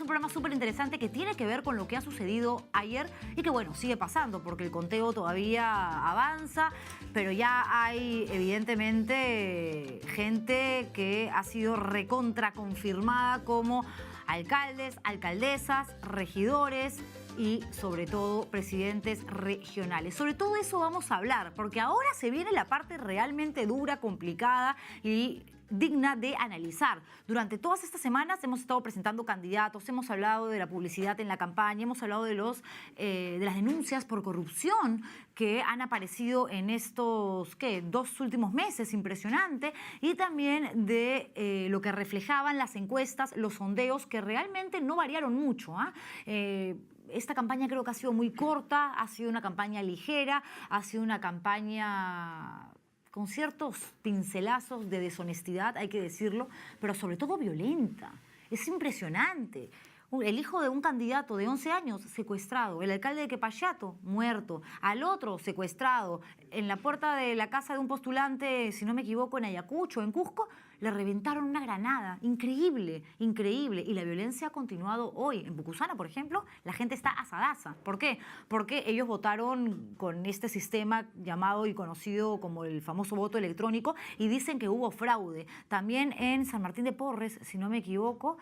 programa súper interesante que tiene que ver con lo que ha sucedido ayer y que, bueno, sigue pasando porque el conteo todavía avanza, pero ya hay evidentemente gente que ha sido recontra confirmada como alcaldes, alcaldesas, regidores y sobre todo presidentes regionales. Sobre todo eso vamos a hablar, porque ahora se viene la parte realmente dura, complicada y digna de analizar. Durante todas estas semanas hemos estado presentando candidatos, hemos hablado de la publicidad en la campaña, hemos hablado de las denuncias por corrupción que han aparecido en estos 2 últimos meses, impresionante, y también de lo que reflejaban las encuestas, los sondeos, que realmente no variaron mucho. Esta campaña creo que ha sido muy corta, ha sido una campaña ligera, ha sido una campaña con ciertos pincelazos de deshonestidad, hay que decirlo, pero sobre todo violenta. Es impresionante. El hijo de un candidato de 11 años secuestrado, el alcalde de Quepayato muerto, al otro secuestrado, en la puerta de la casa de un postulante, si no me equivoco, en Ayacucho, en Cusco, le reventaron una granada. Increíble, increíble. Y la violencia ha continuado hoy. En Pucusana, por ejemplo, la gente está asadaza. ¿Por qué? Porque ellos votaron con este sistema llamado y conocido como el famoso voto electrónico y dicen que hubo fraude. También en San Martín de Porres, si no me equivoco,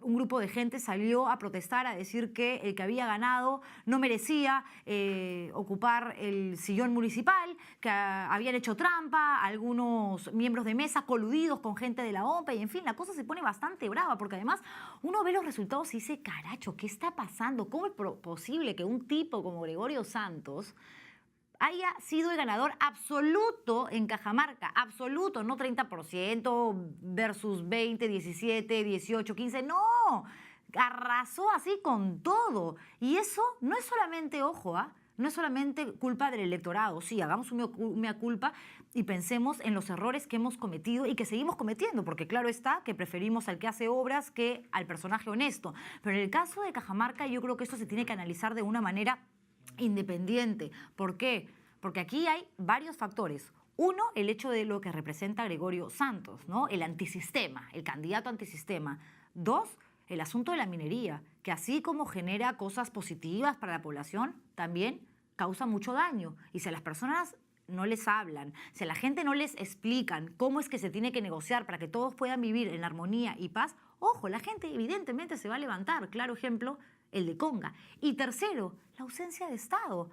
un grupo de gente salió a protestar, a decir que el que había ganado no merecía ocupar el sillón municipal, que habían hecho trampa, algunos miembros de mesa coludidos con gente de la OMPE, y en fin, la cosa se pone bastante brava, porque además uno ve los resultados y dice, caracho, ¿qué está pasando? ¿Cómo es posible que un tipo como Gregorio Santos haya sido el ganador absoluto en Cajamarca? Absoluto, no 30% versus 20, 17, 18, 15, no, arrasó así con todo. Y eso no es solamente, ojo, no es solamente culpa del electorado. Sí, hagamos un mea culpa y pensemos en los errores que hemos cometido y que seguimos cometiendo, porque claro está que preferimos al que hace obras que al personaje honesto. Pero en el caso de Cajamarca yo creo que esto se tiene que analizar de una manera independiente. ¿Por qué? Porque aquí hay varios factores. Uno, el hecho de lo que representa Gregorio Santos, ¿no? El antisistema, el candidato antisistema. Dos, el asunto de la minería, que así como genera cosas positivas para la población, también causa mucho daño. Y si a las personas no les hablan, si a la gente no les explican cómo es que se tiene que negociar para que todos puedan vivir en armonía y paz, ojo, la gente evidentemente se va a levantar. Claro ejemplo, el de Conga. Y tercero, la ausencia de Estado.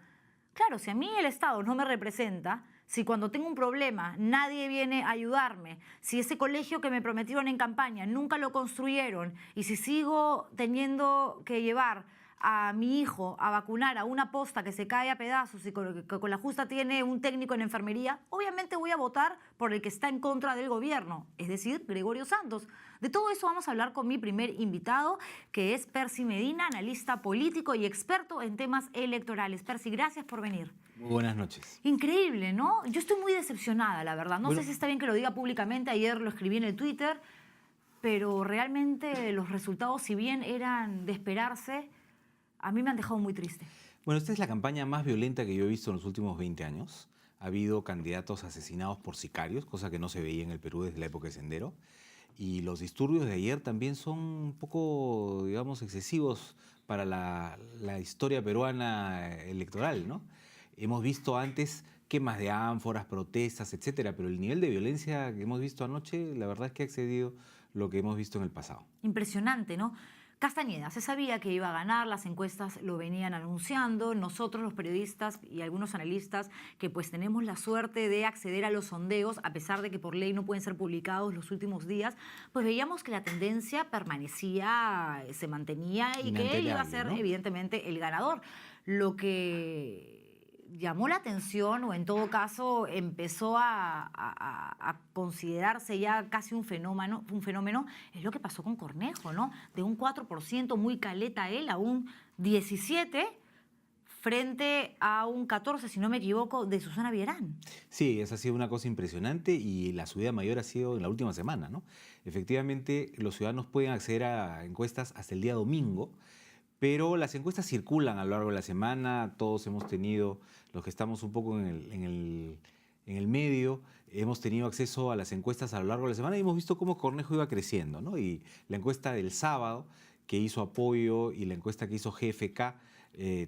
Claro, si a mí el Estado no me representa, si cuando tengo un problema nadie viene a ayudarme, si ese colegio que me prometieron en campaña nunca lo construyeron y si sigo teniendo que llevar a mi hijo a vacunar a una posta que se cae a pedazos y con la justa tiene un técnico en enfermería, obviamente voy a votar por el que está en contra del gobierno, es decir, Gregorio Santos. De todo eso vamos a hablar con mi primer invitado, que es Percy Medina, analista político y experto en temas electorales. Percy, gracias por venir. Muy buenas noches. Increíble, ¿no? Yo estoy muy decepcionada, la verdad. No sé si está bien que lo diga públicamente, ayer lo escribí en el Twitter, pero realmente los resultados, si bien eran de esperarse, a mí me han dejado muy triste. Bueno, esta es la campaña más violenta que yo he visto en los últimos 20 años. Ha habido candidatos asesinados por sicarios, cosa que no se veía en el Perú desde la época de Sendero. Y los disturbios de ayer también son un poco, digamos, excesivos para la historia peruana electoral, ¿no? Hemos visto antes quemas de ánforas, protestas, etcétera, pero el nivel de violencia que hemos visto anoche, la verdad es que ha excedido lo que hemos visto en el pasado. Impresionante, ¿no? Castañeda, se sabía que iba a ganar, las encuestas lo venían anunciando, nosotros los periodistas y algunos analistas que pues tenemos la suerte de acceder a los sondeos, a pesar de que por ley no pueden ser publicados los últimos días, pues veíamos que la tendencia permanecía, se mantenía y que él iba a ser, ¿no?, evidentemente el ganador. Lo que llamó la atención, o en todo caso empezó a considerarse ya casi un fenómeno, es lo que pasó con Cornejo, ¿no? De un 4%, muy caleta él, a un 17% frente a un 14%, si no me equivoco, de Susana Vierán. Sí, esa ha sido una cosa impresionante y la subida mayor ha sido en la última semana, ¿no? Efectivamente, los ciudadanos pueden acceder a encuestas hasta el día domingo, pero las encuestas circulan a lo largo de la semana, todos hemos tenido, los que estamos un poco en en el medio, hemos tenido acceso a las encuestas a lo largo de la semana y hemos visto cómo Cornejo iba creciendo, ¿no? Y la encuesta del sábado que hizo Apoyo y la encuesta que hizo GFK,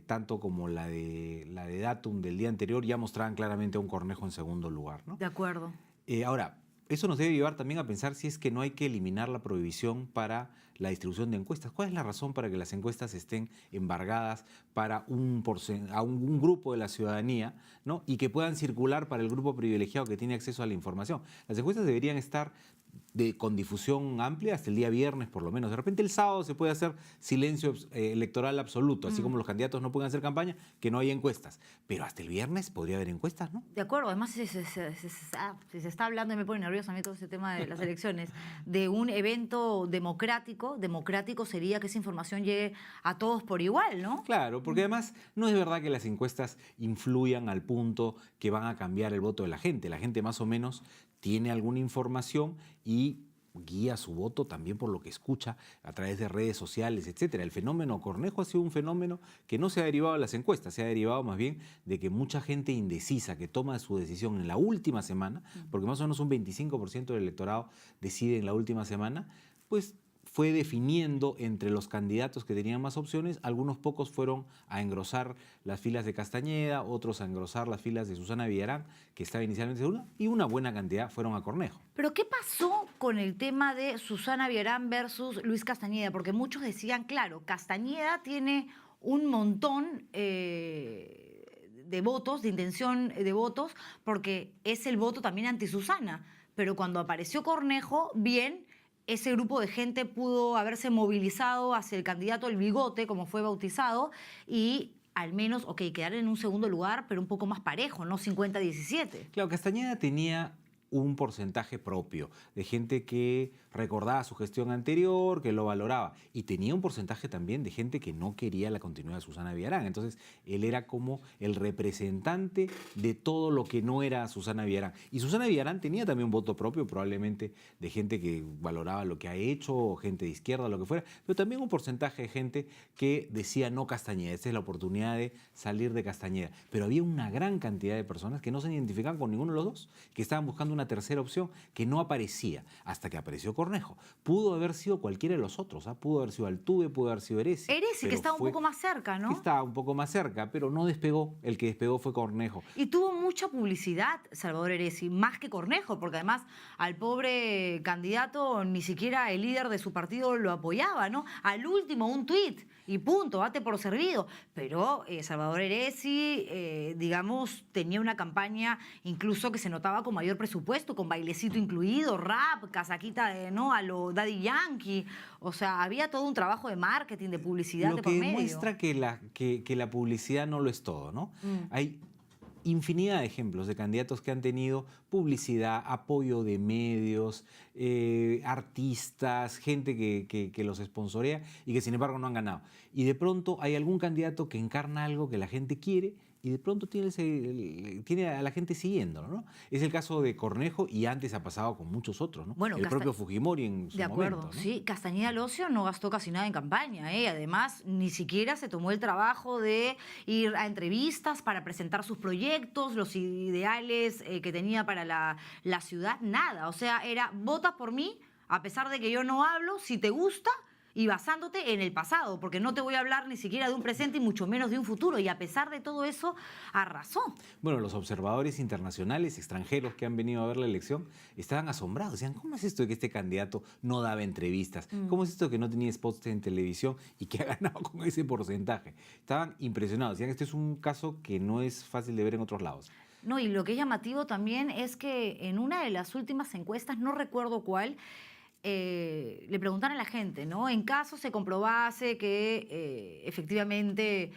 tanto como la de Datum del día anterior, ya mostraban claramente a un Cornejo en segundo lugar, ¿no? De acuerdo. Ahora, eso nos debe llevar también a pensar si es que no hay que eliminar la prohibición para la distribución de encuestas. ¿Cuál es la razón para que las encuestas estén embargadas para a un grupo de la ciudadanía, ¿no? Y que puedan circular para el grupo privilegiado que tiene acceso a la información? Las encuestas deberían estar con difusión amplia hasta el día viernes por lo menos. De repente el sábado se puede hacer silencio electoral absoluto, así como los candidatos no pueden hacer campaña, que no hay encuestas. Pero hasta el viernes podría haber encuestas, ¿no? De acuerdo, además si se está hablando, y me pone nerviosa a mí todo ese tema de las elecciones, de un evento democrático sería que esa información llegue a todos por igual, ¿no? Claro, porque además no es verdad que las encuestas influyan al punto que van a cambiar el voto de la gente. La gente más o menos tiene alguna información y guía su voto también por lo que escucha a través de redes sociales, etcétera. El fenómeno Cornejo ha sido un fenómeno que no se ha derivado de las encuestas, se ha derivado más bien de que mucha gente indecisa que toma su decisión en la última semana, porque más o menos un 25% del electorado decide en la última semana, pues fue definiendo entre los candidatos que tenían más opciones. Algunos pocos fueron a engrosar las filas de Castañeda, otros a engrosar las filas de Susana Villarán, que estaba inicialmente segunda, y una buena cantidad fueron a Cornejo. Pero ¿qué pasó con el tema de Susana Villarán versus Luis Castañeda? Porque muchos decían, claro, Castañeda tiene un montón de votos, de intención de votos, porque es el voto también anti-Susana. Pero cuando apareció Cornejo, bien, ese grupo de gente pudo haberse movilizado hacia el candidato El Bigote, como fue bautizado, y al menos, quedar en un segundo lugar, pero un poco más parejo, no 50-17. Claro, Castañeda tenía un porcentaje propio de gente que recordaba su gestión anterior, que lo valoraba, y tenía un porcentaje también de gente que no quería la continuidad de Susana Villarán. Entonces, él era como el representante de todo lo que no era Susana Villarán. Y Susana Villarán tenía también un voto propio, probablemente de gente que valoraba lo que ha hecho, o gente de izquierda, lo que fuera, pero también un porcentaje de gente que decía no Castañeda, esta es la oportunidad de salir de Castañeda. Pero había una gran cantidad de personas que no se identificaban con ninguno de los dos, que estaban buscando una tercera opción que no aparecía hasta que apareció Cornejo. Pudo haber sido cualquiera de los otros, ¿eh? Pudo haber sido Altuve, pudo haber sido Heresi. Heresi, que estaba un poco más cerca, ¿no? Que estaba un poco más cerca, pero no despegó. El que despegó fue Cornejo. Y tuvo mucha publicidad Salvador Heresi, más que Cornejo, porque además al pobre candidato ni siquiera el líder de su partido lo apoyaba, ¿no? Al último, un tuit y punto, date por servido. Pero Salvador Heresi, digamos, tenía una campaña incluso que se notaba con mayor presupuesto, con bailecito incluido, rap, casaquita, ¿no? A lo Daddy Yankee. O sea, había todo un trabajo de marketing, de publicidad Lo de por que medio. demuestra que la publicidad no lo es todo, ¿no? Hay infinidad de ejemplos de candidatos que han tenido publicidad, apoyo de medios, artistas, gente que los sponsorea y que sin embargo no han ganado. Y de pronto hay algún candidato que encarna algo que la gente quiere y de pronto tiene a la gente siguiéndolo, ¿no? Es el caso de Cornejo y antes ha pasado con muchos otros, ¿no? Bueno, el propio Fujimori en su de acuerdo, momento, ¿no? sí. Castañeda Locio no gastó casi nada en campaña, ¿eh? Además, ni siquiera se tomó el trabajo de ir a entrevistas para presentar sus proyectos, los ideales que tenía para la ciudad, nada. O sea, era vota por mí, a pesar de que yo no hablo, si te gusta, y basándote en el pasado, porque no te voy a hablar ni siquiera de un presente y mucho menos de un futuro. Y a pesar de todo eso, arrasó. Bueno, los observadores internacionales, extranjeros que han venido a ver la elección, estaban asombrados. Decían, ¿cómo es esto de que este candidato no daba entrevistas? ¿Cómo es esto de que no tenía spots en televisión y que ha ganado con ese porcentaje? Estaban impresionados. Decían, este es un caso que no es fácil de ver en otros lados. No, y lo que es llamativo también es que en una de las últimas encuestas, no recuerdo cuál, le preguntaron a la gente, ¿no? En caso se comprobase que efectivamente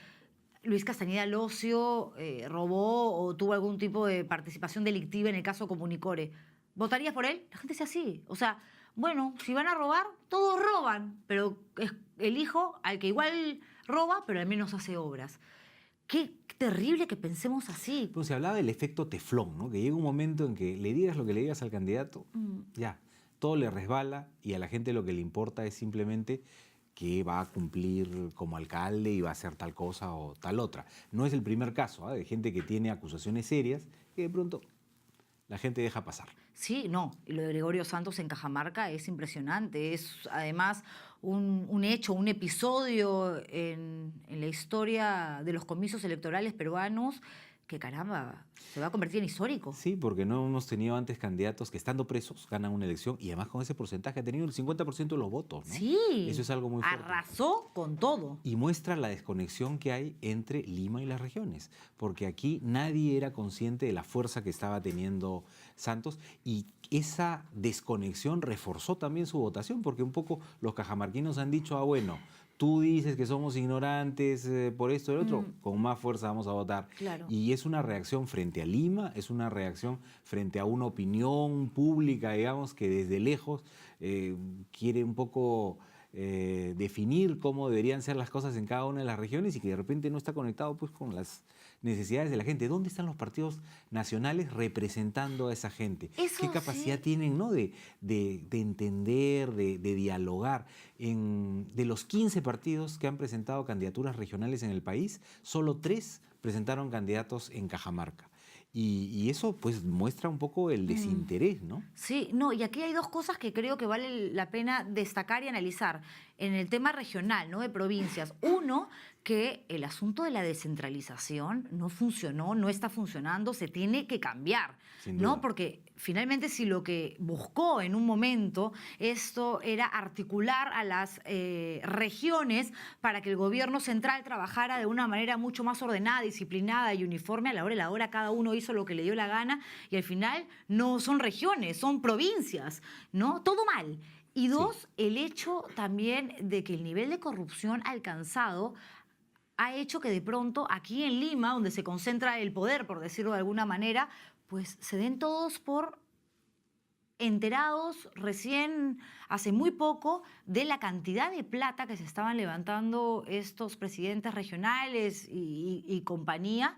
Luis Castañeda Locio robó o tuvo algún tipo de participación delictiva en el caso Comunicore, ¿votarías por él? La gente decía así. O sea, bueno, si van a robar, todos roban, pero elijo al que igual roba, pero al menos hace obras. Qué terrible que pensemos así. Pues se hablaba del efecto teflón, ¿no? Que llega un momento en que le digas lo que le digas al candidato, ya, todo le resbala y a la gente lo que le importa es simplemente que va a cumplir como alcalde y va a hacer tal cosa o tal otra. No es el primer caso, ¿eh? De gente que tiene acusaciones serias que de pronto la gente deja pasar. Sí, no, y lo de Gregorio Santos en Cajamarca es impresionante. Es además un hecho, un episodio en la historia de los comicios electorales peruanos que, caramba, se va a convertir en histórico. Sí, porque no hemos tenido antes candidatos que estando presos ganan una elección y además con ese porcentaje ha tenido el 50% de los votos, ¿no? Sí, Eso es algo muy fuerte. arrasó con todo. Y muestra la desconexión que hay entre Lima y las regiones, porque aquí nadie era consciente de la fuerza que estaba teniendo Santos y esa desconexión reforzó también su votación, porque un poco los cajamarquinos han dicho, bueno, tú dices que somos ignorantes por esto y lo otro, con más fuerza vamos a votar. Claro. Y es una reacción frente a Lima, es una reacción frente a una opinión pública, digamos, que desde lejos quiere un poco definir cómo deberían ser las cosas en cada una de las regiones y que de repente no está conectado pues, con las necesidades de la gente. ¿Dónde están los partidos nacionales representando a esa gente? Eso ¿Qué capacidad sí. tienen, ¿no? de entender, de dialogar? De los 15 partidos que han presentado candidaturas regionales en el país, solo 3 presentaron candidatos en Cajamarca. Y eso pues muestra un poco el desinterés, ¿no? Sí, no, y aquí hay dos cosas que creo que vale la pena destacar y analizar en el tema regional, ¿no? De provincias. Uno, que el asunto de la descentralización no funcionó, no está funcionando, se tiene que cambiar, Sin ¿no? duda. Porque finalmente si lo que buscó en un momento esto era articular a las regiones para que el gobierno central trabajara de una manera mucho más ordenada, disciplinada y uniforme, a la hora de la hora cada uno hizo lo que le dio la gana y al final no son regiones, son provincias, ¿no? Todo mal. Y dos, Sí. el hecho también de que el nivel de corrupción alcanzado ha hecho que de pronto aquí en Lima, donde se concentra el poder, por decirlo de alguna manera, pues se den todos por enterados recién hace muy poco de la cantidad de plata que se estaban levantando estos presidentes regionales y compañía,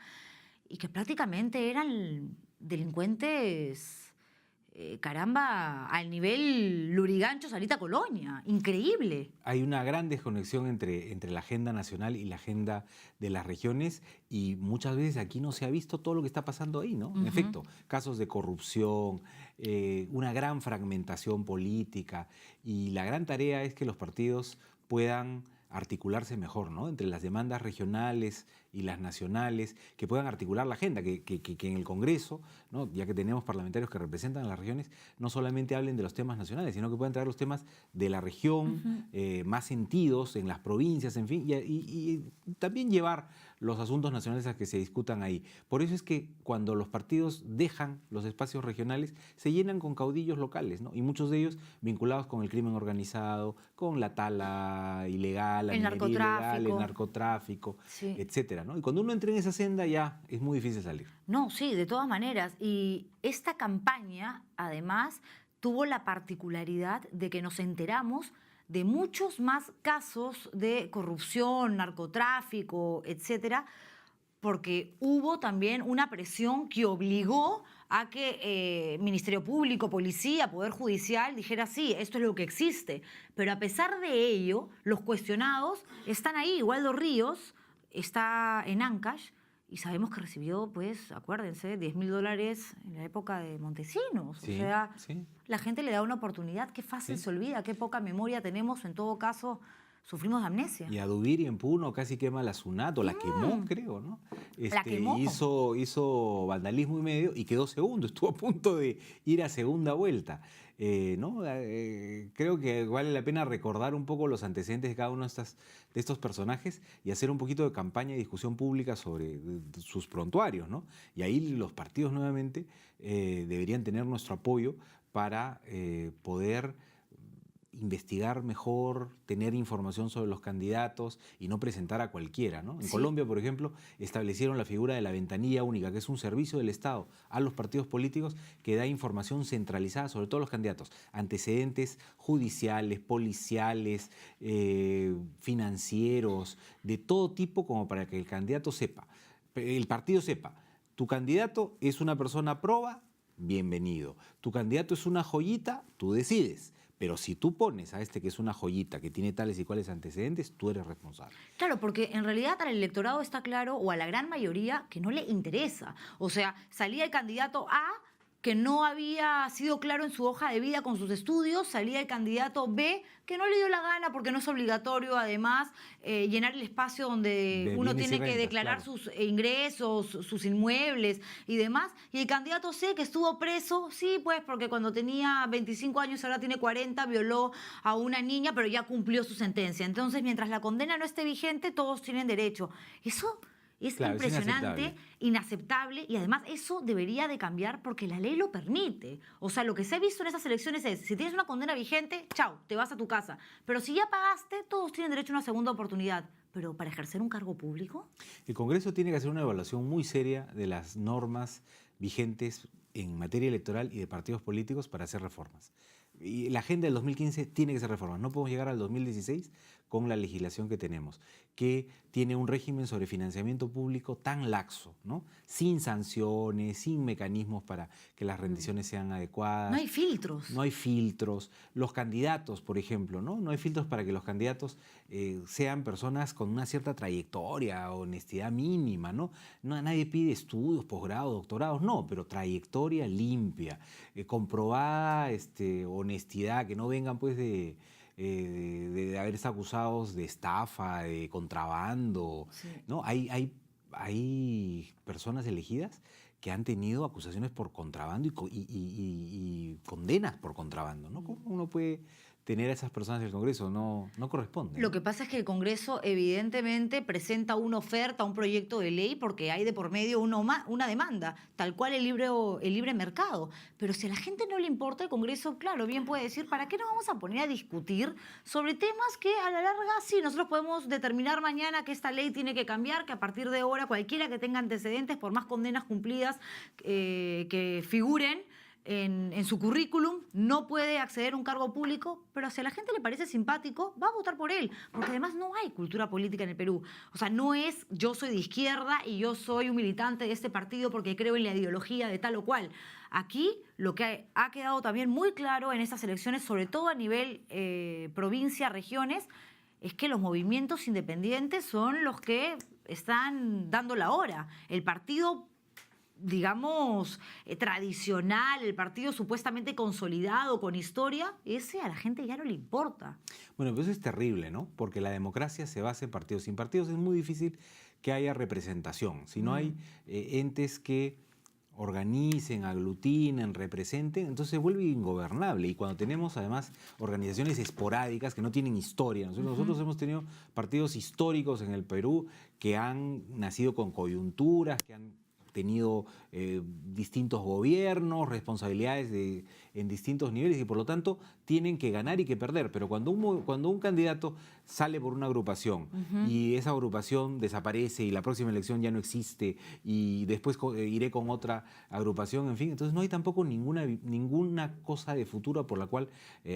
y que prácticamente eran delincuentes, caramba, al nivel Lurigancho, Sarita Colonia. Increíble. Hay una gran desconexión entre la agenda nacional y la agenda de las regiones y muchas veces aquí no se ha visto todo lo que está pasando ahí, ¿no? En efecto, casos de corrupción, una gran fragmentación política y la gran tarea es que los partidos puedan articularse mejor, ¿no? Entre las demandas regionales y las nacionales, que puedan articular la agenda, que en el Congreso, ¿no? Ya que tenemos parlamentarios que representan a las regiones, no solamente hablen de los temas nacionales, sino que puedan traer los temas de la región, más sentidos en las provincias, en fin, y también llevar los asuntos nacionales a que se discutan ahí. Por eso es que cuando los partidos dejan los espacios regionales, se llenan con caudillos locales, ¿no? Y muchos de ellos vinculados con el crimen organizado, con la tala ilegal, la El minería ilegal, el narcotráfico. narcotráfico, Sí. etcétera, ¿no? Y cuando uno entra en esa senda ya es muy difícil salir. No, sí, de todas maneras. Y esta campaña, además, tuvo la particularidad de que nos enteramos de muchos más casos de corrupción, narcotráfico, etcétera, porque hubo también una presión que obligó a que Ministerio Público, Policía, Poder Judicial dijera sí, esto es lo que existe. Pero a pesar de ello, los cuestionados están ahí. Waldo Ríos está en Ancash y sabemos que recibió, pues, acuérdense, $10.000 en la época de Montesinos. Sí, O sea, sí. la gente le da una oportunidad. Qué fácil Sí. se olvida, qué poca memoria tenemos. En todo caso, sufrimos de amnesia. Y a Dubiri en Puno casi quema la SUNAT, o la quemó, creo, ¿no? La quemó. Hizo vandalismo y medio y quedó segundo, estuvo a punto de ir a segunda vuelta. ¿No? Creo que vale la pena recordar un poco los antecedentes de cada uno de estos personajes y hacer un poquito de campaña y discusión pública sobre sus prontuarios, ¿no? Y ahí los partidos nuevamente deberían tener nuestro apoyo para poder investigar mejor, tener información sobre los candidatos y no presentar a cualquiera, ¿no? En Sí. Colombia, por ejemplo, establecieron la figura de la ventanilla única, que es un servicio del Estado a los partidos políticos que da información centralizada sobre todos los candidatos, antecedentes judiciales, policiales, financieros, de todo tipo, como para que el candidato sepa, el partido sepa, tu candidato es una persona proba, bienvenido. Tu candidato es una joyita, tú decides. Pero si tú pones a este que es una joyita, que tiene tales y cuales antecedentes, tú eres responsable. Claro, porque en realidad al electorado está claro, o a la gran mayoría, que no le interesa. O sea, salía el candidato A que no había sido claro en su hoja de vida con sus estudios, salía el candidato B, que no le dio la gana porque no es obligatorio, además, llenar el espacio donde uno bienes y tiene que rentas, declarar claro. sus ingresos, sus inmuebles y demás. Y el candidato C, que estuvo preso, sí, pues, porque cuando tenía 25 años, ahora tiene 40, violó a una niña, pero ya cumplió su sentencia. Entonces, mientras la condena no esté vigente, todos tienen derecho. Eso es Claro, es impresionante, inaceptable. inaceptable, y además eso debería de cambiar porque la ley lo permite. O sea, lo que se ha visto en esas elecciones es, si tienes una condena vigente, chao, te vas a tu casa. Pero si ya pagaste, todos tienen derecho a una segunda oportunidad. Pero para ejercer un cargo público, El Congreso tiene que hacer una evaluación muy seria de las normas vigentes en materia electoral y de partidos políticos para hacer reformas. Y la agenda del 2015 tiene que ser reformas. No podemos llegar al 2016 con la legislación que tenemos, que tiene un régimen sobre financiamiento público tan laxo, ¿no? Sin sanciones, sin mecanismos para que las rendiciones sean adecuadas. no hay filtros. No hay filtros. Los candidatos, por ejemplo, ¿no? No hay filtros para que los candidatos sean personas con una cierta trayectoria, honestidad mínima, ¿no? Nadie pide estudios, posgrados, doctorados, no, pero trayectoria limpia, comprobada honestidad, que no vengan pues de haber estado acusados de estafa, de contrabando, Sí. ¿no? Hay personas elegidas que han tenido acusaciones por contrabando y condenas por contrabando, ¿no? ¿Cómo uno puede tener a esas personas en el Congreso? No corresponde. Lo ¿no? que pasa es que el Congreso evidentemente presenta una oferta, un proyecto de ley, porque hay de por medio una demanda, tal cual el libre mercado. Pero si a la gente no le importa, el Congreso, claro, bien puede decir, ¿para qué nos vamos a poner a discutir sobre temas que a la larga sí, nosotros podemos determinar mañana que esta ley tiene que cambiar, que a partir de ahora cualquiera que tenga antecedentes, por más condenas cumplidas que figuren, en su currículum, no puede acceder a un cargo público, pero si a la gente le parece simpático, va a votar por él, porque además no hay cultura política en el Perú. O sea, no es yo soy de izquierda y yo soy un militante de este partido porque creo en la ideología de tal o cual. Aquí lo que ha quedado también muy claro en estas elecciones, sobre todo a nivel provincia, regiones, es que los movimientos independientes son los que están dando la hora. El partido, digamos, tradicional, el partido supuestamente consolidado, con historia, ese a la gente ya no le importa. Bueno, pues eso es terrible, ¿no? Porque la democracia se basa en partidos. Sin partidos es muy difícil que haya representación. Si no hay entes que organicen, aglutinen, representen, entonces se vuelve ingobernable. Y cuando tenemos además organizaciones esporádicas que no tienen historia, nosotros hemos tenido partidos históricos en el Perú que han nacido con coyunturas, que han tenido distintos gobiernos, responsabilidades en distintos niveles y por lo tanto tienen que ganar y que perder. Pero cuando un candidato sale por una agrupación y esa agrupación desaparece y la próxima elección ya no existe y después iré con otra agrupación, en fin, entonces no hay tampoco ninguna cosa de futuro por la cual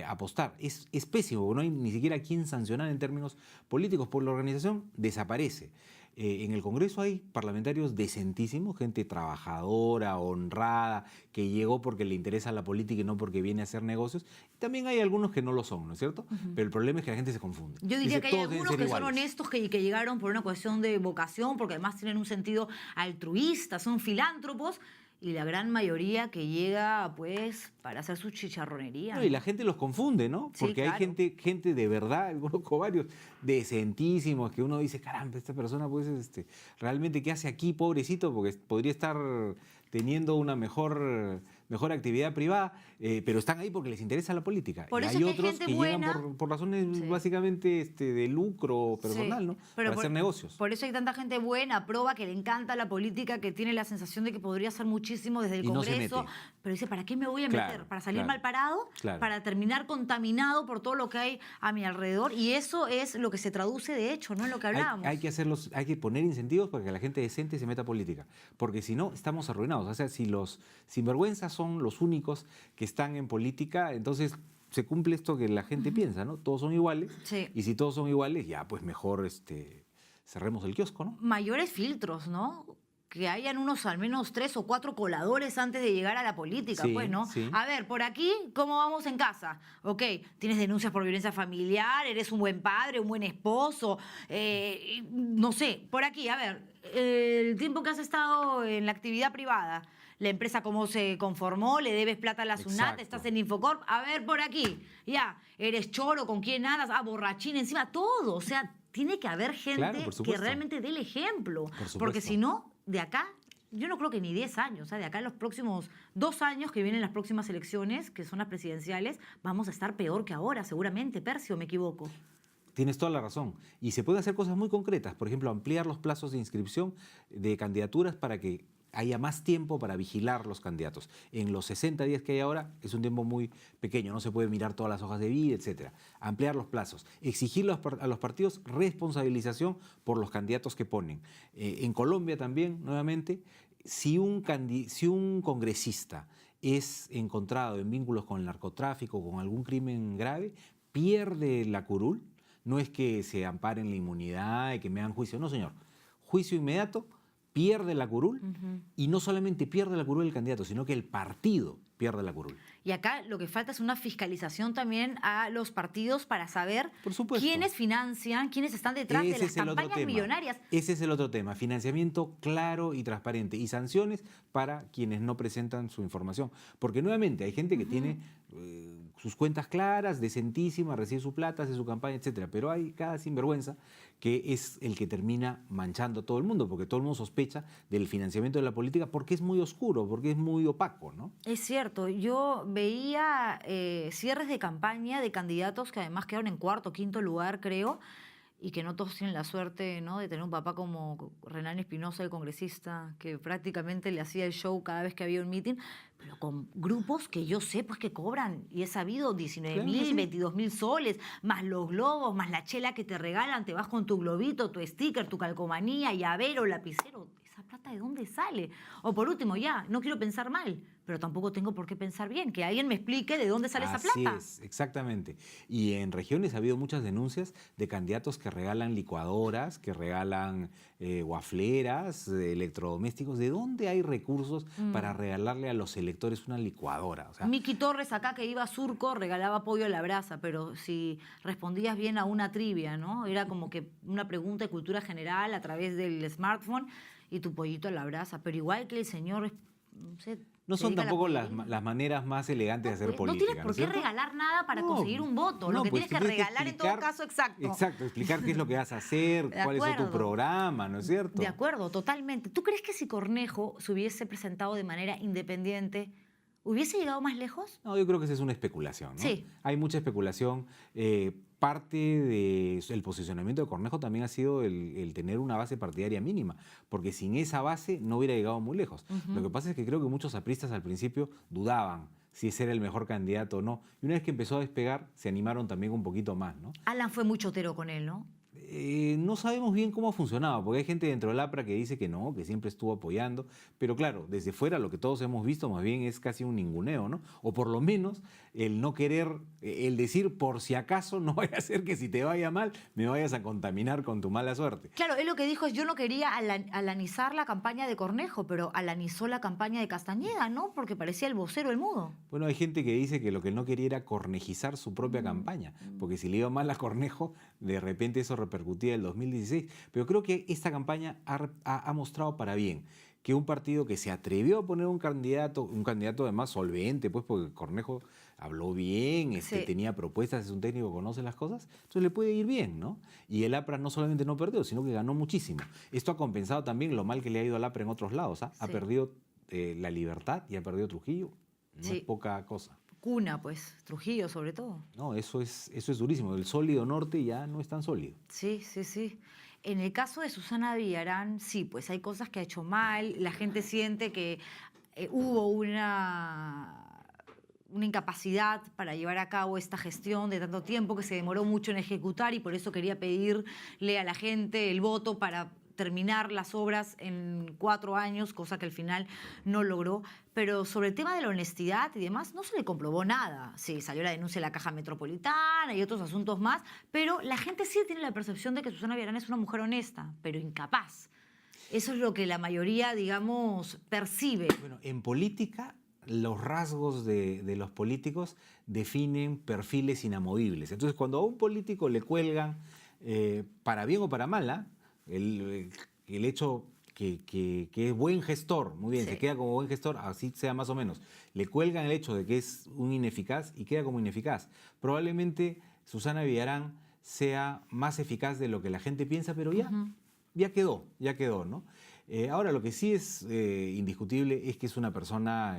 apostar. Es pésimo, no hay ni siquiera quien sancionar en términos políticos, por la organización desaparece. En el Congreso hay parlamentarios decentísimos, gente trabajadora, honrada, que llegó porque le interesa la política y no porque viene a hacer negocios. Y también hay algunos que no lo son, ¿no es cierto? Pero el problema es que la gente se confunde. Yo diría Dice, que hay todos deben algunos ser que son iguales. honestos, que llegaron por una cuestión de vocación, porque además tienen un sentido altruista, son filántropos, y la gran mayoría que llega, pues, para hacer su chicharronería. No, y la gente los confunde, ¿no? Sí, Porque claro. hay gente de verdad, conozco varios decentísimos, que uno dice, caramba, esta persona pues realmente qué hace aquí, pobrecito, porque podría estar teniendo una mejor actividad privada, pero están ahí porque les interesa la política. Por Y eso hay es que hay otros gente que buena. llegan por razones Sí. básicamente de lucro personal, Sí, ¿no? pero Para hacer negocios. Por eso hay tanta gente buena, proba, que le encanta la política, que tiene la sensación de que podría hacer muchísimo desde el Y no se Congreso, mete. pero dice, ¿para qué me voy a Claro, meter? ¿Para salir claro, mal parado? claro. ¿Para terminar contaminado por todo lo que hay a mi alrededor? Y eso es lo que se traduce de hecho, ¿no? En lo que hablábamos. Hay que poner incentivos para que la gente decente se meta a política, porque si no, estamos arruinados. O sea, si los sinvergüenzas son los únicos que están en política, entonces se cumple esto que la gente piensa, ¿no? Todos son iguales, Sí. y si todos son iguales, ya pues mejor cerremos el kiosco, ¿no? Mayores filtros, ¿no? Que hayan unos al menos 3 o 4 coladores antes de llegar a la política, Sí, pues, ¿no? sí. A ver, por aquí, ¿cómo vamos en casa? Ok, tienes denuncias por violencia familiar, eres un buen padre, un buen esposo, no sé, por aquí, a ver, el tiempo que has estado en la actividad privada, la empresa cómo se conformó, le debes plata a la SUNAT, Exacto. estás en Infocorp, a ver por aquí, ya, eres choro, ¿con quién andas? Ah, borrachín encima, todo. O sea, tiene que haber gente Claro, por que supuesto. realmente dé el ejemplo. Por Porque supuesto. si no, de acá, yo no creo que ni 10 años, o sea, de acá en los próximos 2 años que vienen las próximas elecciones, que son las presidenciales, vamos a estar peor que ahora, seguramente. Percio, ¿me equivoco? Tienes toda la razón. Y se pueden hacer cosas muy concretas. Por ejemplo, ampliar los plazos de inscripción de candidaturas para que haya más tiempo para vigilar los candidatos. En los 60 días que hay ahora es un tiempo muy pequeño, no se puede mirar todas las hojas de vida, etcétera. Ampliar los plazos. Exigir a los partidos responsabilización por los candidatos que ponen. En Colombia también, nuevamente, si un congresista es encontrado en vínculos con el narcotráfico o con algún crimen grave, pierde la curul. No es que se amparen la inmunidad y que me hagan juicio. No, señor. Juicio inmediato, pierde la curul y no solamente pierde la curul el candidato, sino que el partido pierde la curul. Y acá lo que falta es una fiscalización también a los partidos para saber Por supuesto. quiénes financian, quiénes están detrás de Ese las es el otro campañas tema. millonarias. Ese es el otro tema. Financiamiento claro y transparente. Y sanciones para quienes no presentan su información. Porque nuevamente hay gente que tiene sus cuentas claras, decentísima, recibe su plata, hace su campaña, etcétera. Pero hay cada sinvergüenza que es el que termina manchando a todo el mundo, porque todo el mundo sospecha del financiamiento de la política porque es muy oscuro, porque es muy opaco, ¿no? Es cierto, yo veía cierres de campaña de candidatos que además quedaron en cuarto o quinto lugar, creo, y que no todos tienen la suerte, ¿no?, de tener un papá como Renán Espinosa, el congresista, que prácticamente le hacía el show cada vez que había un meeting, pero con grupos que yo sé pues que cobran, y he sabido 19.000, Claro que sí. 22.000 soles, más los globos, más la chela que te regalan, te vas con tu globito, tu sticker, tu calcomanía, llavero, lapicero. ¿Esa plata de dónde sale? O por último, ya, no quiero pensar mal, pero tampoco tengo por qué pensar bien. Que alguien me explique de dónde sale esa plata. Así es, exactamente. Y en regiones ha habido muchas denuncias de candidatos que regalan licuadoras, que regalan guafleras, electrodomésticos. ¿De dónde hay recursos para regalarle a los electores una licuadora? O sea, Miki Torres acá que iba a Surco regalaba pollo a la brasa, pero si respondías bien a una trivia, ¿no? Era como que una pregunta de cultura general a través del smartphone y tu pollito a la brasa. Pero igual que el señor, no sé, no se son dedica a la tampoco política. las maneras más elegantes de hacer No política. tienes por es qué cierto? regalar nada para No, conseguir un voto. Lo no, que pues tienes que tú regalar en todo explicar- caso, exacto. Exacto, explicar qué es lo que vas a hacer, De cuál es tu acuerdo. programa, ¿no es cierto? De acuerdo, totalmente. ¿Tú crees que si Cornejo se hubiese presentado de manera independiente, hubiese llegado más lejos? No, yo creo que esa es una especulación, ¿no? Sí. Hay mucha especulación. Parte del posicionamiento de Cornejo también ha sido el tener una base partidaria mínima, porque sin esa base no hubiera llegado muy lejos. Lo que pasa es que creo que muchos apristas al principio dudaban si ese era el mejor candidato o no. Y una vez que empezó a despegar, se animaron también un poquito más, ¿no? Alan fue muy chotero con él, ¿no? No sabemos bien cómo ha funcionado, porque hay gente dentro del APRA que dice que no, que siempre estuvo apoyando, pero claro, desde fuera lo que todos hemos visto más bien es casi un ninguneo, ¿no? O por lo menos el no querer, el decir por si acaso no vaya a ser que si te vaya mal me vayas a contaminar con tu mala suerte. Claro, él lo que dijo es yo no quería alanizar la campaña de Cornejo, pero alanizó la campaña de Castañeda, ¿no? Porque parecía el vocero, el mudo. Bueno, hay gente que dice que lo que él no quería era cornejizar su propia campaña, porque si le iba mal a Cornejo, de repente eso repercutía en el 2016. Pero creo que esta campaña ha mostrado para bien que un partido que se atrevió a poner un candidato además solvente, pues porque Cornejo habló bien, Sí. tenía propuestas, es un técnico que conoce las cosas, entonces le puede ir bien, ¿no? Y el APRA no solamente no perdió, sino que ganó muchísimo. Esto ha compensado también lo mal que le ha ido al APRA en otros lados, ¿ah? Ha Sí. perdido La Libertad y ha perdido Trujillo. No Sí. es poca cosa. Cuna, pues, Trujillo sobre todo. No, eso es durísimo. El sólido norte ya no es tan sólido. Sí, sí, sí. En el caso de Susana Villarán, sí, pues hay cosas que ha hecho mal, la gente siente que hubo una incapacidad para llevar a cabo esta gestión de tanto tiempo, que se demoró mucho en ejecutar y por eso quería pedirle a la gente el voto para terminar las obras en 4 años, cosa que al final no logró. Pero sobre el tema de la honestidad y demás, no se le comprobó nada. Sí, salió la denuncia de la Caja Metropolitana y otros asuntos más, pero la gente sí tiene la percepción de que Susana Villarán es una mujer honesta, pero incapaz. Eso es lo que la mayoría, digamos, percibe. Bueno, en política, los rasgos de los políticos definen perfiles inamovibles. Entonces, cuando a un político le cuelgan, para bien o para mal, el hecho que es buen gestor, muy bien, Sí. se queda como buen gestor, así sea más o menos. Le cuelgan el hecho de que es un ineficaz y queda como ineficaz. Probablemente Susana Villarán sea más eficaz de lo que la gente piensa, pero ya quedó, ¿no? Ahora, lo que sí es indiscutible es que es una persona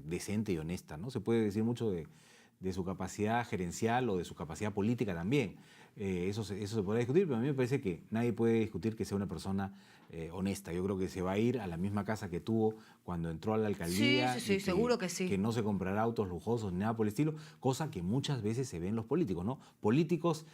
decente y honesta, ¿no? Se puede decir mucho de su capacidad gerencial o de su capacidad política también. Eso se podrá discutir, pero a mí me parece que nadie puede discutir que sea una persona honesta. Yo creo que se va a ir a la misma casa que tuvo cuando entró a la alcaldía. Sí, sí, sí, y seguro que sí. Que no se comprará autos lujosos ni nada por el estilo, cosa que muchas veces se ve en los políticos, ¿no? Políticos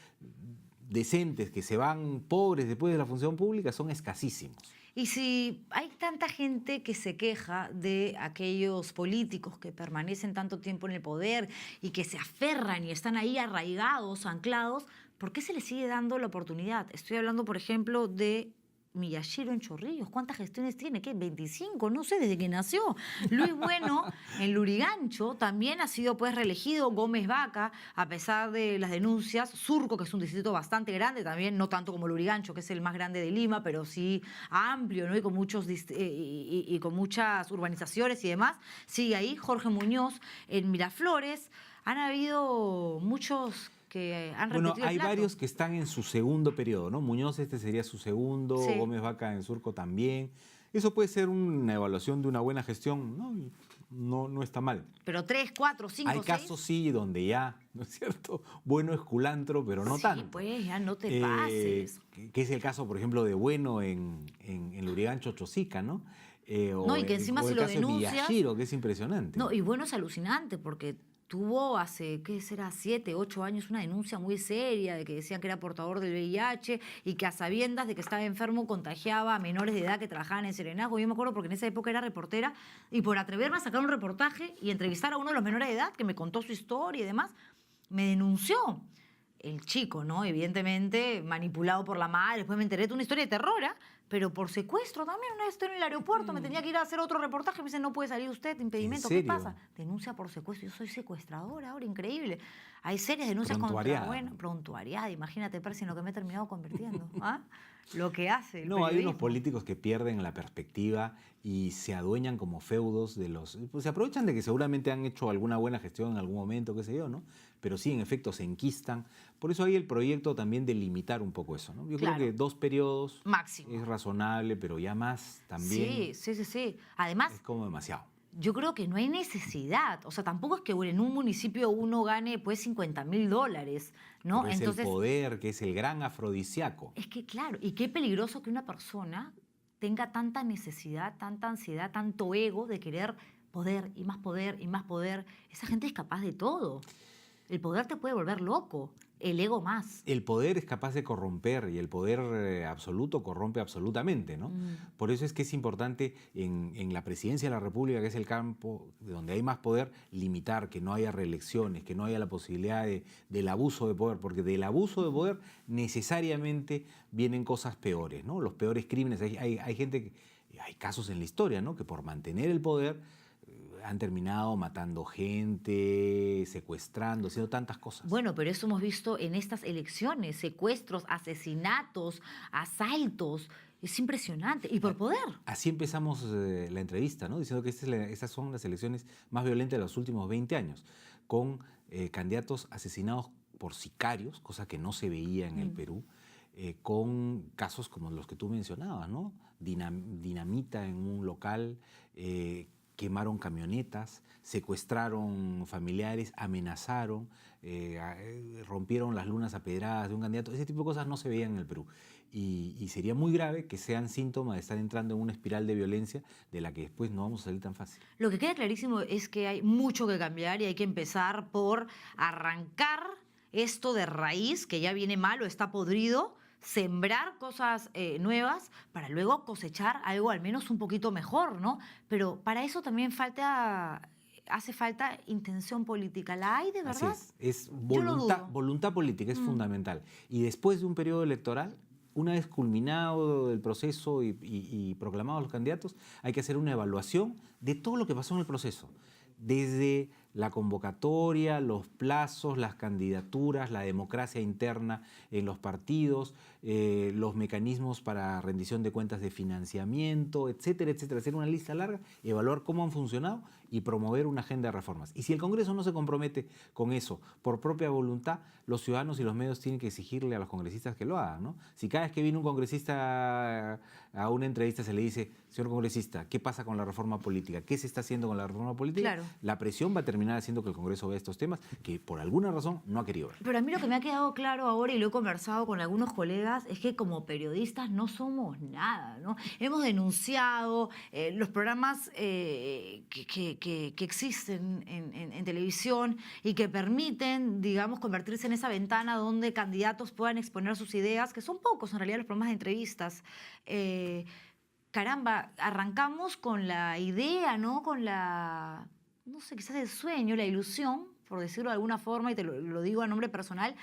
decentes que se van pobres después de la función pública son escasísimos. Y si hay tanta gente que se queja de aquellos políticos que permanecen tanto tiempo en el poder y que se aferran y están ahí arraigados, anclados, ¿por qué se les sigue dando la oportunidad? Estoy hablando, por ejemplo, de Miyashiro en Chorrillos. ¿Cuántas gestiones tiene? ¿Qué? 25, no sé, desde que nació. Luis Bueno en Lurigancho también ha sido pues reelegido. Gómez Vaca, a pesar de las denuncias. Surco, que es un distrito bastante grande también, no tanto como Lurigancho, que es el más grande de Lima, pero sí amplio, ¿no? Y con y con muchas urbanizaciones y demás. Sigue ahí. Jorge Muñoz en Miraflores. Han habido muchos que han Bueno, repetido el hay plato. varios que están en su segundo periodo, ¿no? Muñoz sería su segundo, Sí. Gómez Vaca en Surco también. Eso puede ser una evaluación de una buena gestión, ¿no? Y no está mal. Pero 3, 4, 5, Hay 6. casos, sí, donde ya, ¿no es cierto? Bueno es culantro, pero no Sí, tanto. pues ya no te pases. Que es el caso, por ejemplo, de Bueno en Lurigancho, Chosica, ¿no? No, y que encima o si el lo caso de denuncias. Miyashiro, que es impresionante. No, y bueno, es alucinante porque tuvo hace, ¿qué será? 7, 8 años una denuncia muy seria de que decían que era portador del VIH y que a sabiendas de que estaba enfermo contagiaba a menores de edad que trabajaban en Serenazgo. Yo me acuerdo porque en esa época era reportera y por atreverme a sacar un reportaje y entrevistar a uno de los menores de edad que me contó su historia y demás, me denunció. El chico, ¿no? Evidentemente manipulado por la madre. Después me enteré de una historia de terror, ¿eh? Pero por secuestro también. Una vez estoy en el aeropuerto, me tenía que ir a hacer otro reportaje. Me dicen, no puede salir usted, impedimento. ¿Qué serio? pasa? Denuncia por secuestro. Yo soy secuestradora ahora, increíble. Hay serias denuncias Prontuariada. contra... Bueno, prontuariada. Imagínate, parece en lo que me he terminado convirtiendo. ¿Ah? Lo que hace el No, hay unos periodismo. políticos que pierden la perspectiva y se adueñan como feudos de los... Pues se aprovechan de que seguramente han hecho alguna buena gestión en algún momento, qué sé yo, ¿no? Pero sí, en efecto, se enquistan. Por eso hay el proyecto también de limitar un poco eso, ¿no? Yo Claro. creo que 2 periodos Máximo. es razonable, pero ya más también Sí. Además, es como demasiado. yo creo que no hay necesidad. O sea, tampoco es que en un municipio uno gane pues $50.000, ¿no? Pero es Entonces, el poder, que es el gran afrodisíaco. es que claro, y qué peligroso que una persona tenga tanta necesidad, tanta ansiedad, tanto ego de querer poder y más poder y más poder. Esa gente es capaz de todo. El poder te puede volver loco, el ego más. El poder es capaz de corromper y el poder absoluto corrompe absolutamente, ¿no? Por eso es que es importante en la presidencia de la República, que es el campo donde hay más poder, limitar, que no haya reelecciones, que no haya la posibilidad del abuso de poder, porque del abuso de poder necesariamente vienen cosas peores, ¿no? Los peores crímenes. Hay gente, hay casos en la historia, ¿no? Que por mantener el poder han terminado matando gente, secuestrando, haciendo tantas cosas. Bueno, pero eso hemos visto en estas elecciones, secuestros, asesinatos, asaltos. Es impresionante. Y por poder. Así empezamos la entrevista, ¿no? Diciendo que estas son las elecciones más violentas de los últimos 20 años, con candidatos asesinados por sicarios, cosa que no se veía en el Perú, con casos como los que tú mencionabas, ¿no? Dinamita en un local, quemaron camionetas, secuestraron familiares, amenazaron, rompieron las lunas a pedradas de un candidato. Ese tipo de cosas no se veían en el Perú. Y sería muy grave que sean síntomas de estar entrando en una espiral de violencia de la que después no vamos a salir tan fácil. Lo que queda clarísimo es que hay mucho que cambiar y hay que empezar por arrancar esto de raíz, que ya viene mal o está podrido, sembrar cosas nuevas para luego cosechar algo al menos un poquito mejor, ¿no? Pero para eso también hace falta intención política. ¿La hay de verdad? Así es Yo lo dudo. voluntad política es fundamental. Y después de un periodo electoral, una vez culminado el proceso y proclamados los candidatos, hay que hacer una evaluación de todo lo que pasó en el proceso. Desde la convocatoria, los plazos, las candidaturas, la democracia interna en los partidos, los mecanismos para rendición de cuentas de financiamiento, etcétera, etcétera. Hacer una lista larga, evaluar cómo han funcionado y promover una agenda de reformas. Y si el Congreso no se compromete con eso por propia voluntad, los ciudadanos y los medios tienen que exigirle a los congresistas que lo hagan, ¿no? Si cada vez que viene un congresista a una entrevista se le dice, señor congresista, ¿qué pasa con la reforma política? ¿Qué se está haciendo con la reforma política? Claro. La presión va a terminar haciendo que el Congreso vea estos temas que por alguna razón no ha querido ver. Pero a mí lo que me ha quedado claro ahora, y lo he conversado con algunos colegas, es que como periodistas no somos nada, ¿no? Hemos denunciado los programas que existen en televisión y que permiten, digamos, convertirse en esa ventana donde candidatos puedan exponer sus ideas, que son pocos en realidad los programas de entrevistas. Caramba, arrancamos con la idea, ¿no? Con la, no sé, quizás el sueño, la ilusión, por decirlo de alguna forma, y te lo digo a nombre personal,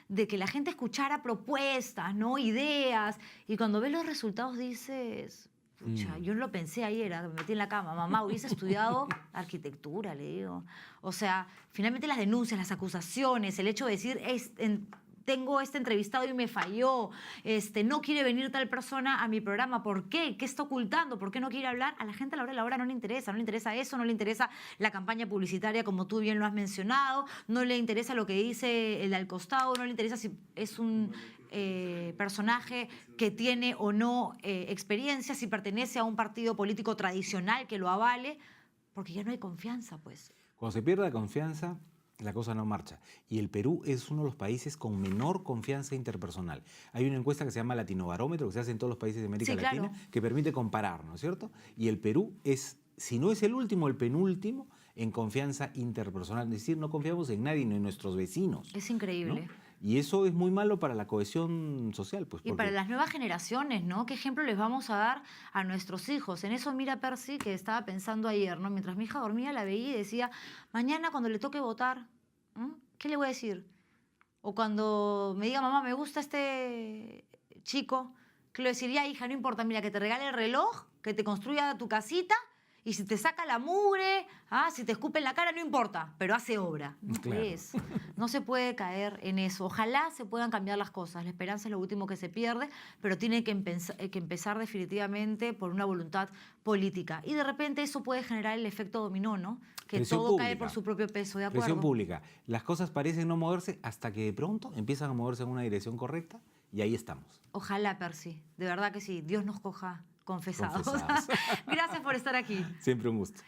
de que la gente escuchara propuestas, ¿no? Ideas, y cuando ves los resultados dices, pucha, yo no lo pensé ayer, me metí en la cama, mamá, hubiese estudiado arquitectura, le digo. O sea, finalmente las denuncias, las acusaciones, el hecho de decir, tengo este entrevistado y me falló, no quiere venir tal persona a mi programa, ¿por qué? ¿Qué está ocultando? ¿Por qué no quiere hablar? A la gente a la hora de la hora no le interesa eso, no le interesa la campaña publicitaria como tú bien lo has mencionado, no le interesa lo que dice el de al costado, no le interesa si es un personaje que tiene o no experiencia, si pertenece a un partido político tradicional que lo avale, porque ya no hay confianza, pues. Cuando se pierde la confianza, la cosa no marcha. Y el Perú es uno de los países con menor confianza interpersonal. Hay una encuesta que se llama Latinobarómetro, que se hace en todos los países de América Latina, claro, que permite comparar, ¿no es cierto? Y el Perú es, si no es el último, el penúltimo en confianza interpersonal. Es decir, no confiamos en nadie, ni en nuestros vecinos. Es increíble. ¿No? Y eso es muy malo para la cohesión social. Pues, y para las nuevas generaciones, ¿no? ¿Qué ejemplo les vamos a dar a nuestros hijos? En eso mira Percy, que estaba pensando ayer, ¿no? Mientras mi hija dormía, la veía y decía, mañana cuando le toque votar, ¿qué le voy a decir? O cuando me diga, mamá, me gusta este chico, que le deciría, hija, no importa, mira, que te regale el reloj, que te construya tu casita, y si te saca la mugre, si te escupe en la cara, no importa, pero hace obra. No, claro. No se puede caer en eso. Ojalá se puedan cambiar las cosas. La esperanza es lo último que se pierde, pero tiene que empezar definitivamente por una voluntad política. Y de repente eso puede generar el efecto dominó, ¿no? Que Presión todo pública. cae por su propio peso, ¿de acuerdo? Presión pública. Las cosas parecen no moverse hasta que de pronto empiezan a moverse en una dirección correcta y ahí estamos. Ojalá, Percy. De verdad que sí. Dios nos coja confesados. Confesados. Gracias por estar aquí. Siempre un gusto.